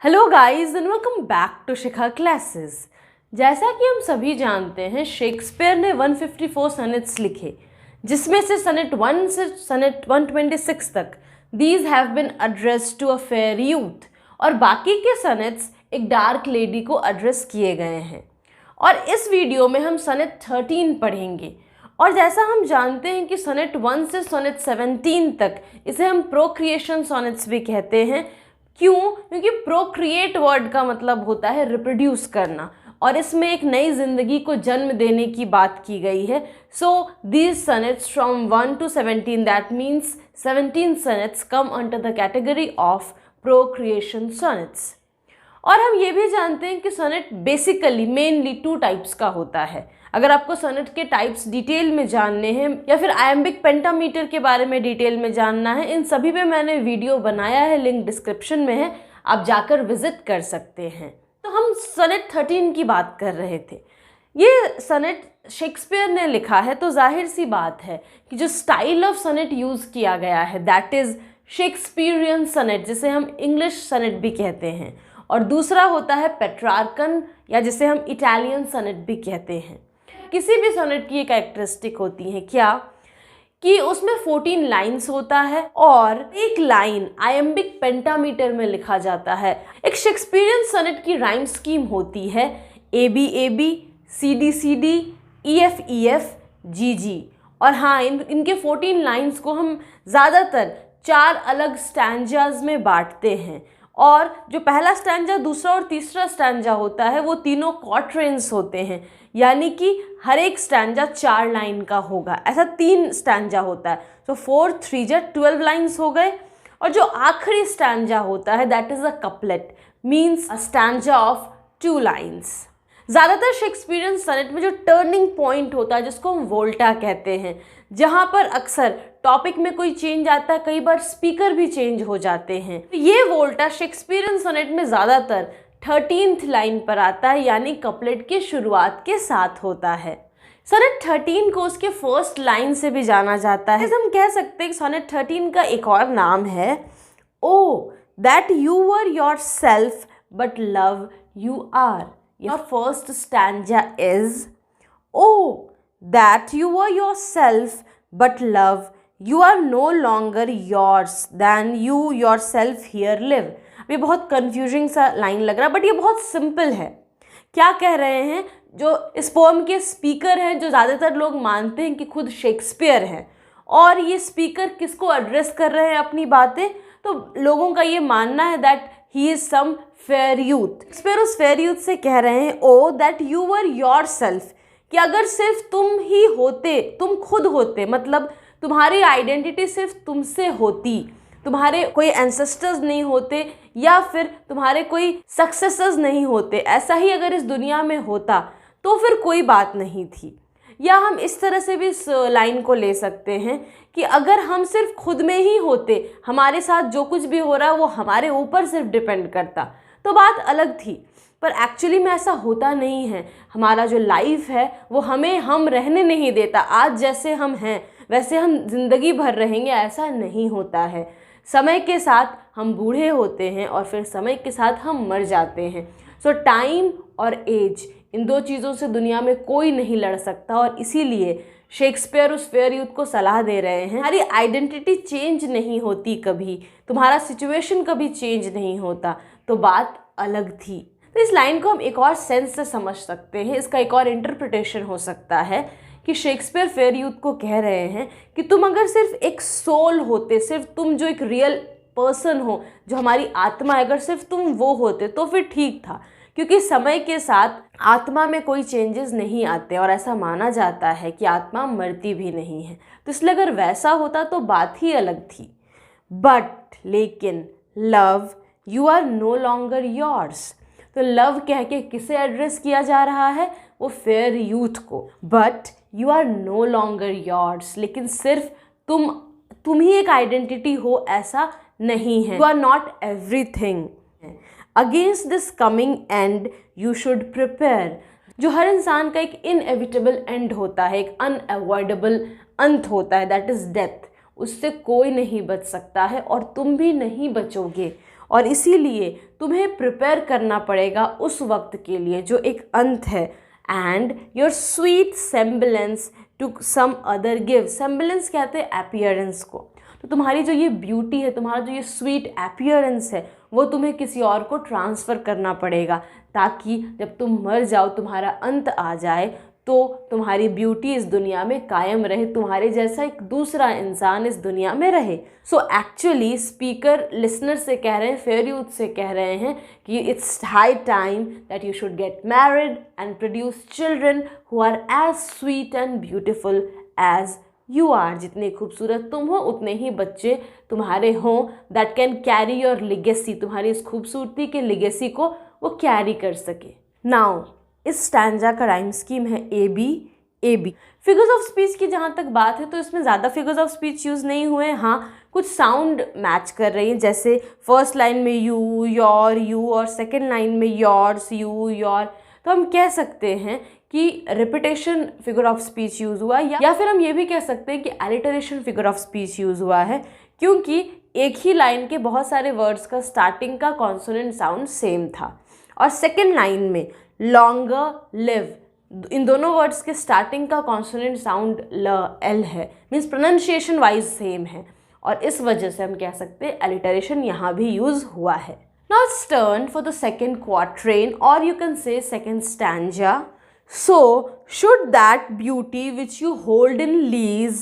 Hello guys and welcome back to Shikha classes. जैसा कि हम सभी जानते हैं, शेक्सपियर ने 154 सनेट्स लिखे, जिसमें से सनेट 1 से सनेट 126 तक these have been addressed to a fair youth, और बाकी के सनेट्स एक डार्क लेडी को एड्रेस किए गए हैं। और इस वीडियो में हम सनेट 13 पढ़ेंगे। और जैसा हम जानते हैं कि सनेट 1 से सनेट 17 तक इसे हम प्रोक्रिएशन सॉनेट्स भी कहते हैं। क्यों? क्योंकि प्रोक्रिएट वर्ड का मतलब होता है रिप्रोड्यूस करना, और इसमें एक नई जिंदगी को जन्म देने की बात की गई है। So these sonnets from 1 to 17, that means 17 sonnets come under the category of procreation sonnets. और हम ये भी जानते हैं कि सनेट बेसिकली मेनली 2 टाइप्स का होता है। अगर आपको सनेट के टाइप्स डिटेल में जानने हैं या फिर आयम्बिक पेंटामीटर के बारे में डिटेल में जानना है, इन सभी पे मैंने वीडियो बनाया है, लिंक डिस्क्रिप्शन में है, आप जाकर विजिट कर सकते हैं। तो हम सनेट 13 की बात कर रहे थे। ये सनेट शेक्सपियर ने लिखा है, तो जाहिर सी बात है कि जो स्टाइल ऑफ सनेट यूज़ किया गया है दैट इज़ शेक्सपियरियन सनेट, जिसे हम इंग्लिश सनेट भी कहते हैं। और दूसरा होता है पेट्रार्कन, या जिसे हम इटालियन सनेट भी कहते हैं। किसी भी सोनेट की एक कैरेक्टरिस्टिक होती है क्या कि उसमें 14 लाइन्स होता है और एक लाइन आयम्बिक पेंटामीटर में लिखा जाता है। एक शेक्सपियरियन सोनेट की राइम स्कीम होती है AB AB, CD CD, EF EF, GG। और हाँ, इनके 14 लाइन्स को हम ज़्यादातर 4 अलग स्टैंजाज में बांटते हैं। और जो पहला स्टैंजा, दूसरा और तीसरा स्टैंजा होता है, वो तीनों क्वाट्रेंस होते हैं, यानी कि हर एक स्टैंजा 4 लाइन का होगा। ऐसा 3 स्टैंजा होता है। तो 4 3 12 लाइन्स हो गए। और जो आखिरी स्टैंजा होता है that is a couplet, means a stanza of 2 lines. ज़्यादातर शेक्सपियरियन सनेट में जो टर्निंग पॉइंट होता है, जिसको हम वोल्टा कहते हैं, जहाँ पर अक्सर टॉपिक में कोई चेंज आता है, कई बार स्पीकर भी चेंज हो जाते हैं। तो ये वोल्टा शेक्सपियरियन सनेट में ज़्यादातर 13th लाइन पर आता है, यानी कपलेट की शुरुआत के साथ होता है। सनेट 13 को उसके फर्स्ट लाइन से भी जाना जाता है। हम कह सकते हैं कि सनेट 13 का एक और नाम है O that you were yourself but love you are. Your first stanza is, oh, that you were yourself, but love, you are no longer yours, than you yourself here live। ये बहुत confusing सा line लग रहा है, but ये बहुत simple है। क्या कह रहे हैं? जो इस पोम के स्पीकर हैं, जो ज़्यादातर लोग मानते हैं कि खुद शेक्सपियर हैं, और ये स्पीकर किसको एड्रेस कर रहे हैं अपनी बातें, तो लोगों का ये मानना है that he is some fair youth. Shakespeare उस फेयर यूथ से कह रहे हैं, O that you were yourself, कि अगर सिर्फ तुम ही होते, तुम खुद होते, मतलब तुम्हारी आइडेंटिटी सिर्फ तुमसे होती, तुम्हारे कोई एंसेस्टर्स नहीं होते या फिर तुम्हारे कोई सक्सेसर्स नहीं होते, ऐसा ही अगर इस दुनिया में होता तो फिर कोई बात नहीं थी। या हम इस तरह से भी इस लाइन को ले सकते हैं कि अगर हम सिर्फ खुद में ही होते, हमारे साथ जो कुछ भी हो रहा है वो हमारे ऊपर सिर्फ डिपेंड करता, तो बात अलग थी। पर एक्चुअली में ऐसा होता नहीं है। हमारा जो लाइफ है वो हमें हम रहने नहीं देता। आज जैसे हम हैं वैसे हम जिंदगी भर रहेंगे, ऐसा नहीं होता है। समय के साथ हम बूढ़े होते हैं और फिर समय के साथ हम मर जाते हैं। सो टाइम और एज, इन 2 चीज़ों से दुनिया में कोई नहीं लड़ सकता। और इसीलिए शेक्सपियर उस फेयर यूथ को सलाह दे रहे हैं, हमारी आइडेंटिटी चेंज नहीं होती कभी, तुम्हारा सिचुएशन कभी चेंज नहीं होता, तो बात अलग थी। तो इस लाइन को हम एक और सेंस से समझ सकते हैं। इसका एक और इंटरप्रिटेशन हो सकता है कि शेक्सपियर फेयर यूथ को कह रहे हैं कि तुम अगर सिर्फ एक सोल होते, सिर्फ तुम जो एक रियल पर्सन हो, जो हमारी आत्मा है, अगर सिर्फ तुम वो होते तो फिर ठीक था। क्योंकि समय के साथ आत्मा में कोई चेंजेस नहीं आते, और ऐसा माना जाता है कि आत्मा मरती भी नहीं है। तो इसलिए अगर वैसा होता तो बात ही अलग थी। बट लेकिन love, you are no longer yours. तो लव कह के किसे एड्रेस किया जा रहा है? वो फेयर यूथ को। But you are no longer yours, लेकिन सिर्फ तुम ही एक आइडेंटिटी हो, ऐसा नहीं है। You are not everything. Against this coming and you should prepare. जो हर इंसान का एक इनएविटेबल एंड होता है, एक अनअवॉइडेबल अंत होता है, दैट इज़ डेथ। उससे कोई नहीं बच सकता है और तुम भी नहीं बचोगे। और इसीलिए तुम्हें प्रिपेयर करना पड़ेगा उस वक्त के लिए जो एक अंत है। And your sweet semblance to some other give, semblance कहते हैं अपीयरेंस को, तो तुम्हारी जो ये ब्यूटी है, तुम्हारा जो ये स्वीट अपीयरेंस है, वो तुम्हें किसी और को ट्रांसफ़र करना पड़ेगा, ताकि जब तुम मर जाओ, तुम्हारा अंत आ जाए, तो तुम्हारी ब्यूटी इस दुनिया में कायम रहे, तुम्हारे जैसा एक दूसरा इंसान इस दुनिया में रहे। सो एक्चुअली स्पीकर लिसनर से कह रहे हैं, फेयर यूथ से कह रहे हैं कि it's high time that you should get married and produce children who are as sweet and beautiful as you are. जितने खूबसूरत तुम हो उतने ही बच्चे तुम्हारे हों, that can carry your legacy, तुम्हारी इस खूबसूरती के लिगेसी को वो कैरी कर सके। नाउ इस स्टैंजा का राइम स्कीम है A B A B. Figures of speech की जहाँ तक बात है तो इसमें ज़्यादा फिगर्स ऑफ स्पीच यूज़ नहीं हुए हैं। हाँ, कुछ साउंड मैच कर रही है, जैसे फर्स्ट लाइन में यू, योर, यू, और सेकेंड लाइन में योर्स, यू, योर। तो हम कह सकते हैं कि repetition figure of speech use हुआ, या फिर हम ये भी कह सकते हैं कि alliteration figure of speech use हुआ है, क्योंकि एक ही लाइन के बहुत सारे वर्ड्स का स्टार्टिंग का कॉन्सोनेंट साउंड सेम था। और सेकेंड लाइन में लॉन्गर, लिव, इन दोनों वर्ड्स के स्टार्टिंग का कॉन्सोनेंट साउंड ल, एल है, मीन्स प्रोनाउंसिएशन वाइज सेम है, और इस वजह से हम कह सकते हैं एलिटरेशन यहाँ भी यूज़ हुआ है। Now it's turn for the second quatrain, और you can say second stanza. So, should that beauty which you hold in lease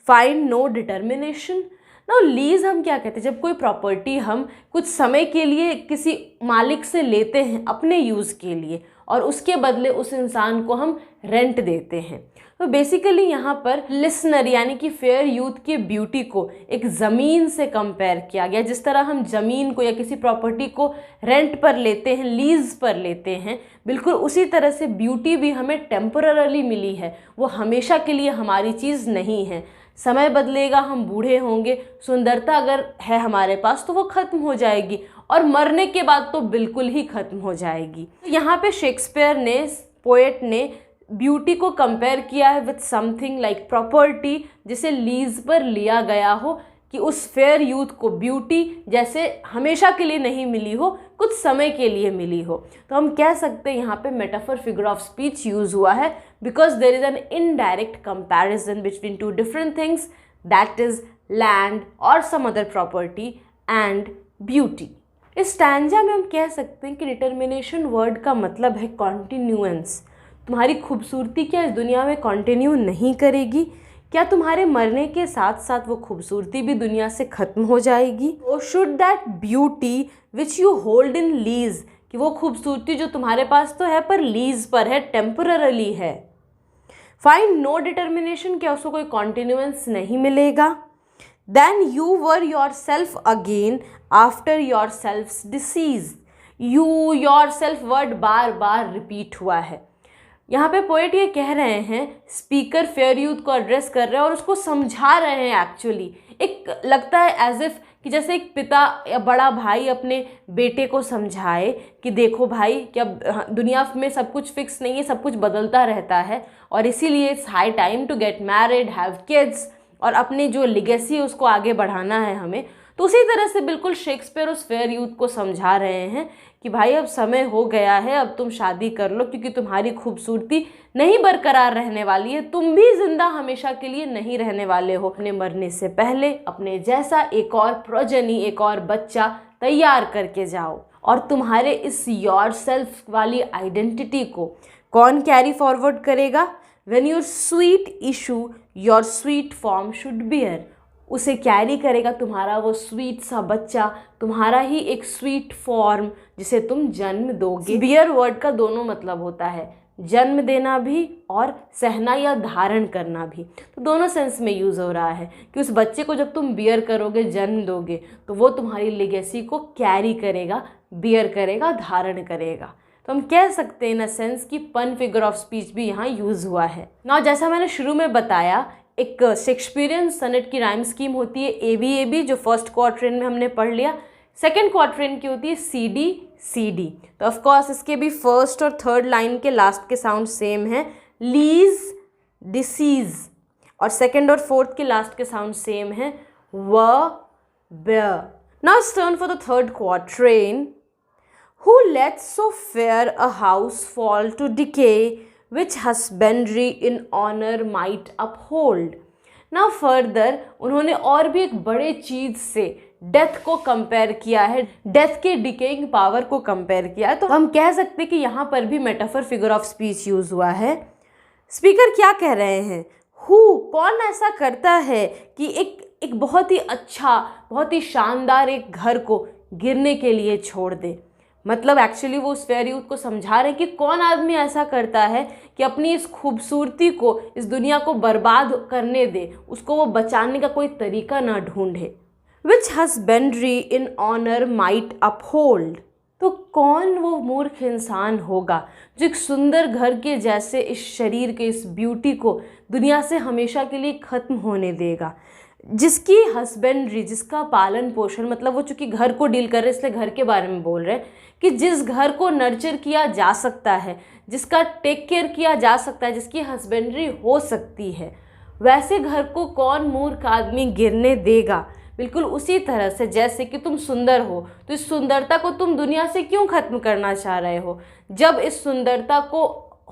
find no determination? Now, lease हम क्या कहते हैं? जब कोई प्रॉपर्टी हम कुछ समय के लिए किसी मालिक से लेते हैं अपने यूज़ के लिए, और उसके बदले उस इंसान को हम रेंट देते हैं। तो बेसिकली यहाँ पर लिसनर यानी कि फेयर यूथ की ब्यूटी को एक ज़मीन से कंपेयर किया गया। जिस तरह हम ज़मीन को या किसी प्रॉपर्टी को रेंट पर लेते हैं, लीज पर लेते हैं, बिल्कुल उसी तरह से ब्यूटी भी हमें टेम्पररली मिली है, वो हमेशा के लिए हमारी चीज़ नहीं है। समय बदलेगा, हम बूढ़े होंगे, सुंदरता अगर है हमारे पास तो वो ख़त्म हो जाएगी, और मरने के बाद तो बिल्कुल ही ख़त्म हो जाएगी। यहाँ पे शेक्सपियर ने, पोएट ने, ब्यूटी को कंपेयर किया है विथ समथिंग लाइक प्रॉपर्टी, जिसे लीज पर लिया गया हो, कि उस फेयर यूथ को ब्यूटी जैसे हमेशा के लिए नहीं मिली हो, कुछ समय के लिए मिली हो। तो हम कह सकते हैं यहाँ पे metaphor figure of speech use हुआ है, because there is an indirect comparison between two different things, that is land और some other property and beauty. इस स्टैंजा में हम कह सकते हैं कि डिटर्मिनेशन वर्ड का मतलब है कॉन्टिन्यूएंस। तुम्हारी खूबसूरती क्या इस दुनिया में कंटिन्यू नहीं करेगी? क्या तुम्हारे मरने के साथ साथ वो खूबसूरती भी दुनिया से ख़त्म हो जाएगी? और should that beauty which you hold in lease, कि वो खूबसूरती जो तुम्हारे पास तो है पर लीज पर है, टेम्पररली है, फाइंड नो डिटर्मिनेशन, क्या उसको कोई कॉन्टिन्यूएंस नहीं मिलेगा? Then you were yourself again after yourself's decease. You, yourself word बार बार रिपीट हुआ है। यहाँ पे पोएट ये कह रहे हैं, स्पीकर फेयर यूथ को एड्रेस कर रहे हैं और उसको समझा रहे हैं। एक्चुअली एक लगता है एज इफ़ कि जैसे एक पिता या बड़ा भाई अपने बेटे को समझाए कि देखो भाई, क्या दुनिया में सब कुछ फिक्स नहीं है, सब कुछ बदलता रहता है, और इसीलिए it's high time to get married, have kids, और अपनी जो लिगेसी है उसको आगे बढ़ाना है हमें। तो उसी तरह से बिल्कुल शेक्सपियर उस फेयर यूथ को समझा रहे हैं कि भाई अब समय हो गया है, अब तुम शादी कर लो, क्योंकि तुम्हारी खूबसूरती नहीं बरकरार रहने वाली है, तुम भी जिंदा हमेशा के लिए नहीं रहने वाले हो। अपने मरने से पहले अपने जैसा एक और प्रोजनी, एक और बच्चा तैयार करके जाओ, और तुम्हारे इस योर सेल्फ वाली आइडेंटिटी को कौन कैरी फॉरवर्ड करेगा? When your sweet issue your sweet form should bear, उसे कैरी करेगा तुम्हारा वो स्वीट सा बच्चा, तुम्हारा ही एक स्वीट फॉर्म जिसे तुम जन्म दोगे। बियर वर्ड का दोनों मतलब होता है, जन्म देना भी और सहना या धारण करना भी, तो दोनों सेंस में यूज़ हो रहा है कि उस बच्चे को जब तुम बियर करोगे, जन्म दोगे, तो वो तुम्हारी लेगेसी को कैरी करेगा, बियर करेगा, धारण करेगा। तो हम कह सकते हैं इन अ सेंस कि पन फिगर ऑफ स्पीच भी यहाँ यूज़ हुआ है। नाउ जैसा मैंने शुरू में बताया, एक शेक्सपियरियन सनेट की राइम स्कीम होती है ए बी, जो फर्स्ट क्वार्ट्रेन में हमने पढ़ लिया। सेकेंड क्वार्ट्रेन की होती है सी डी। तो ऑफ कोर्स इसके भी फर्स्ट और थर्ड लाइन के लास्ट के साउंड सेम है, लीज, डिसीज, और सेकेंड और फोर्थ के लास्ट के साउंड सेम है, व, ब। Now it's turn for the third quatrain. Who lets so fair a house fall to decay, which husbandry in honor might uphold? Now further उन्होंने और भी एक बड़े चीज से डेथ को कंपेयर किया है, डेथ के डिकेइंग पावर को कंपेयर किया है। तो हम कह सकते हैं कि यहाँ पर भी metaphor figure of speech use हुआ है। स्पीकर क्या कह रहे हैं? हु, कौन ऐसा करता है कि एक बहुत ही अच्छा, बहुत ही शानदार एक घर को गिरने के लिए छोड़ दे। मतलब एक्चुअली वो उस फेयर यूथ को समझा रहे हैं कि कौन आदमी ऐसा करता है कि अपनी इस खूबसूरती को, इस दुनिया को बर्बाद करने दे, उसको वो बचाने का कोई तरीका ना ढूंढे। Which husbandry in honour might uphold, तो कौन वो मूर्ख इंसान होगा जो एक सुंदर घर के जैसे इस शरीर के, इस ब्यूटी को दुनिया से हमेशा के लिए ख़त्म होने देगा। जिसकी हस्बेंड्री, जिसका पालन पोषण, मतलब वो चूँकि घर को डील कर रहे हैं इसलिए घर के बारे में बोल रहे हैं, कि जिस घर को नर्चर किया जा सकता है, जिसका टेक केयर किया जा सकता है, जिसकी हस्बेंड्री हो सकती है, वैसे घर को कौन मूर्ख आदमी गिरने देगा। बिल्कुल उसी तरह से जैसे कि तुम सुंदर हो तो इस सुंदरता को तुम दुनिया से क्यों ख़त्म करना चाह रहे हो, जब इस सुंदरता को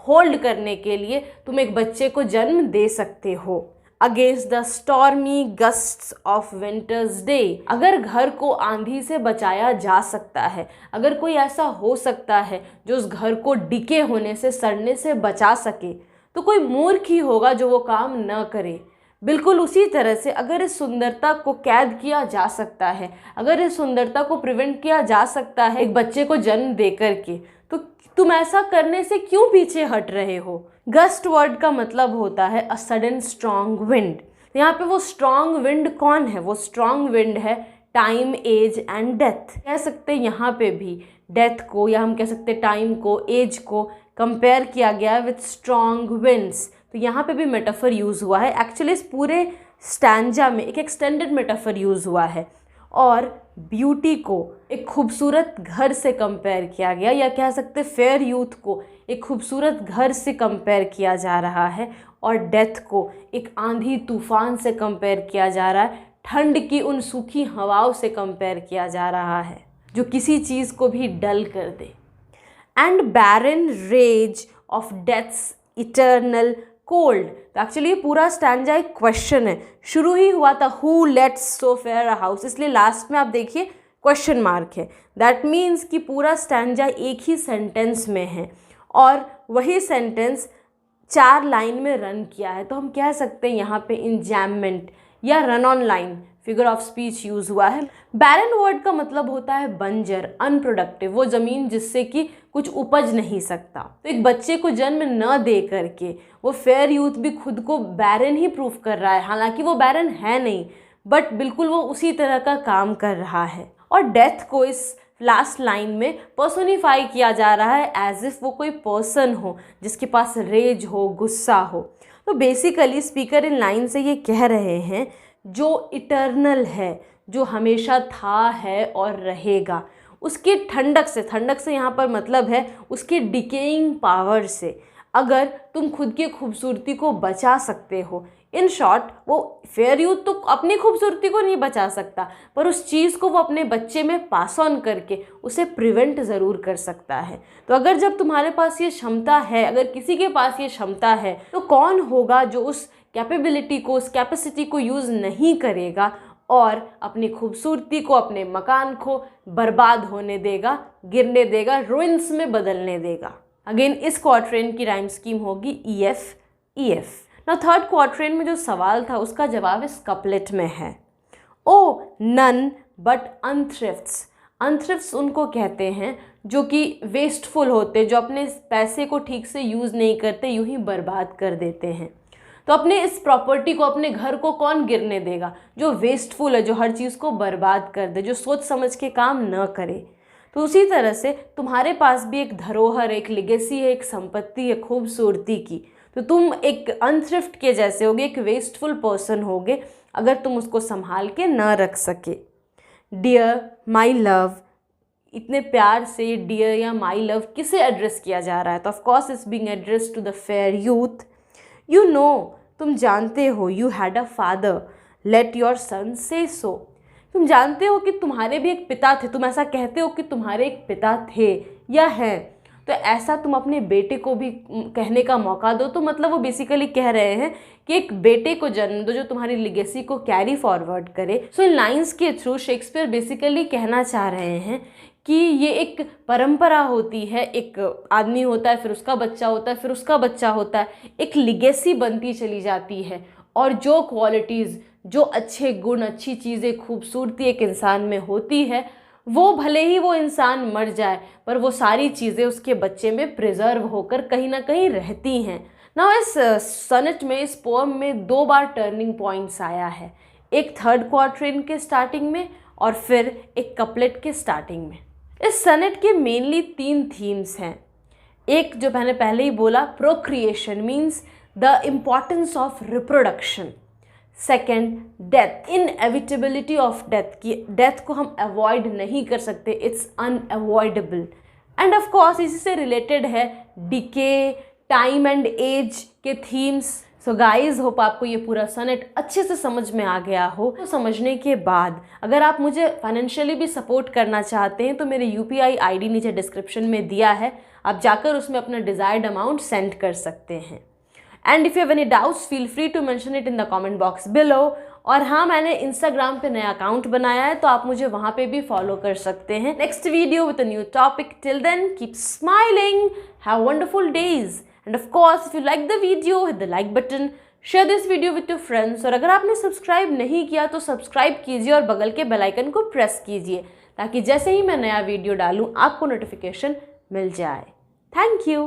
होल्ड करने के लिए तुम एक बच्चे को जन्म दे सकते हो। Against the stormy gusts of winter's day, अगर घर को आंधी से बचाया जा सकता है, अगर कोई ऐसा हो सकता है जो उस घर को डिके होने से, सड़ने से बचा सके, तो कोई मूर्ख ही होगा जो वो काम न करे। बिल्कुल उसी तरह से अगर इस सुंदरता को कैद किया जा सकता है, अगर इस सुंदरता को प्रिवेंट किया जा सकता है एक बच्चे को जन्म दे करके, तो तुम ऐसा करने से क्यों पीछे हट रहे हो। गस्ट वर्ड का मतलब होता है अ सडन स्ट्रॉन्ग विंड। यहाँ पे वो स्ट्रॉन्ग विंड कौन है? वो स्ट्रॉन्ग विंड है टाइम, एज एंड डेथ। कह सकते हैं यहाँ पे भी डेथ को, या हम कह सकते हैं टाइम को, एज को कंपेयर किया गया विथ स्ट्रॉन्ग विंड्स। तो यहाँ पे भी मेटाफर यूज़ हुआ है। एक्चुअली इस पूरे स्टैंजा में एक एक्सटेंडेड मेटाफर यूज़ हुआ है और ब्यूटी को एक खूबसूरत घर से कंपेयर किया गया, या कह सकते फेयर यूथ को एक खूबसूरत घर से कंपेयर किया जा रहा है, और डेथ को एक आंधी तूफान से कंपेयर किया जा रहा है, ठंड की उन सूखी हवाओं से कंपेयर किया जा रहा है जो किसी चीज़ को भी डल कर दे। And barren rage of death's eternal cold. तो एक्चुअली ये पूरा स्टैंजा एक क्वेश्चन है। शुरू ही हुआ था who let's so fair a house, इसलिए लास्ट में आप देखिए क्वेश्चन मार्क है। दैट मीन्स कि पूरा स्टैंजा एक ही सेंटेंस में है और वही सेंटेंस 4 लाइन में रन किया है। तो हम कह सकते हैं यहाँ पे इंजैममेंट या run on line figure of speech use हुआ है। बैरन वर्ड का मतलब होता है बंजर, अनप्रोडक्टिव, वो ज़मीन जिससे कि कुछ उपज नहीं सकता। तो एक बच्चे को जन्म न दे करके वो फेयर यूथ भी खुद को बैरन ही प्रूफ कर रहा है। हालांकि वो बैरन है नहीं, बट बिल्कुल वो उसी तरह का काम कर रहा है। और डेथ को इस लास्ट लाइन में पर्सोनिफाई किया जा रहा है एज इफ वो कोई पर्सन हो जिसके पास रेज हो, गुस्सा हो। तो बेसिकली स्पीकर इन लाइन से ये कह रहे हैं जो इटर्नल है, जो हमेशा था, है और रहेगा, उसकी ठंडक से यहाँ पर मतलब है उसकी डिकेइंग पावर से अगर तुम खुद की खूबसूरती को बचा सकते हो। इन शॉर्ट वो फेयर यूथ तो अपनी खूबसूरती को नहीं बचा सकता, पर उस चीज़ को वो अपने बच्चे में पास ऑन करके उसे प्रिवेंट ज़रूर कर सकता है। तो अगर जब तुम्हारे पास ये क्षमता है, अगर किसी के पास ये क्षमता है, तो कौन होगा जो उस कैपेबिलिटी को, उस कैपेसिटी को यूज़ नहीं करेगा और अपनी खूबसूरती को, अपने मकान को बर्बाद होने देगा, गिरने देगा, रुइंस में बदलने देगा। अगेन इस क्वार्ट्रेन की राइम स्कीम होगी EF EF। ना थर्ड क्वार्ट्रेन में जो सवाल था उसका जवाब इस कपलेट में है। ओ नन बट अनथ्रिफ्ट्स। अनथ्रिफ्ट्स उनको कहते हैं जो कि वेस्टफुल होते, जो अपने पैसे को ठीक से यूज़ नहीं करते, यूं ही बर्बाद कर देते हैं। तो अपने इस प्रॉपर्टी को, अपने घर को कौन गिरने देगा? जो वेस्टफुल है, जो हर चीज़ को बर्बाद कर दे, जो सोच समझ के काम न करे। तो उसी तरह से तुम्हारे पास भी एक धरोहर, एक लेगेसी है, एक संपत्ति है खूबसूरती की। तो तुम एक अनथ्रिफ्ट के जैसे होगे, एक वेस्टफुल पर्सन होगे अगर तुम उसको संभाल के न रख सके। डियर माई लव, इतने प्यार से डियर या माई लव किसे एड्रेस किया जा रहा है? तो of course it's being address to the fair youth. You know, तुम जानते हो, you had a father, let your son say so. तुम जानते हो कि तुम्हारे भी एक पिता थे, तुम ऐसा कहते हो कि तुम्हारे एक पिता थे या हैं, तो ऐसा तुम अपने बेटे को भी कहने का मौका दो। तो मतलब वो बेसिकली कह रहे हैं कि एक बेटे को जन्म दो जो तुम्हारी लिगेसी को कैरी फॉरवर्ड करे। सो इन लाइंस के थ्रू शेक्सपियर बेसिकली कहना चाह रहे हैं कि ये एक परंपरा होती है, एक आदमी होता है, फिर उसका बच्चा होता है, फिर उसका बच्चा होता है, एक लिगेसी बनती चली जाती है। और जो क्वालिटीज़, जो अच्छे गुण, अच्छी चीज़ें, खूबसूरती एक इंसान में होती है, वो भले ही वो इंसान मर जाए पर वो सारी चीज़ें उसके बच्चे में प्रिजर्व होकर कहीं ना कहीं रहती हैं। ना इस सनेट में, इस पोएम में 2 बार टर्निंग पॉइंट्स आया है, एक थर्ड क्वार्ट्रेन के स्टार्टिंग में और फिर एक कपलेट के स्टार्टिंग में। इस सनेट के मेनली 3 थीम्स हैं। एक जो मैंने पहले ही बोला, procreation means the importance of reproduction. Second, death, inevitability of death, कि डेथ को हम अवॉइड नहीं कर सकते, it's unavoidable. And of course इसी से रिलेटेड है डिके, टाइम एंड एज के थीम्स। सो गाइज, होप आपको ये पूरा सनेट अच्छे से समझ में आ गया हो। तो समझने के बाद अगर आप मुझे फाइनेंशियली भी सपोर्ट करना चाहते हैं तो मेरे UPI ID नीचे डिस्क्रिप्शन में दिया है, आप जाकर उसमें अपना डिज़ायर्ड अमाउंट सेंड कर सकते हैं। And if you have any doubts feel free to mention it in the comment box below. और हाँ, मैंने इंस्टाग्राम पे नया अकाउंट बनाया है तो आप मुझे वहाँ पे भी फॉलो कर सकते हैं। Next video with a new topic. Till then keep smiling, have wonderful days, and of course if you like the video hit the like button, share this video with your friends. और अगर आपने subscribe नहीं किया तो subscribe कीजिए और बगल के बेल आइकन को प्रेस कीजिए ताकि जैसे ही मैं नया वीडियो डालूँ आपको नोटिफिकेशन मिल जाए। Thank you.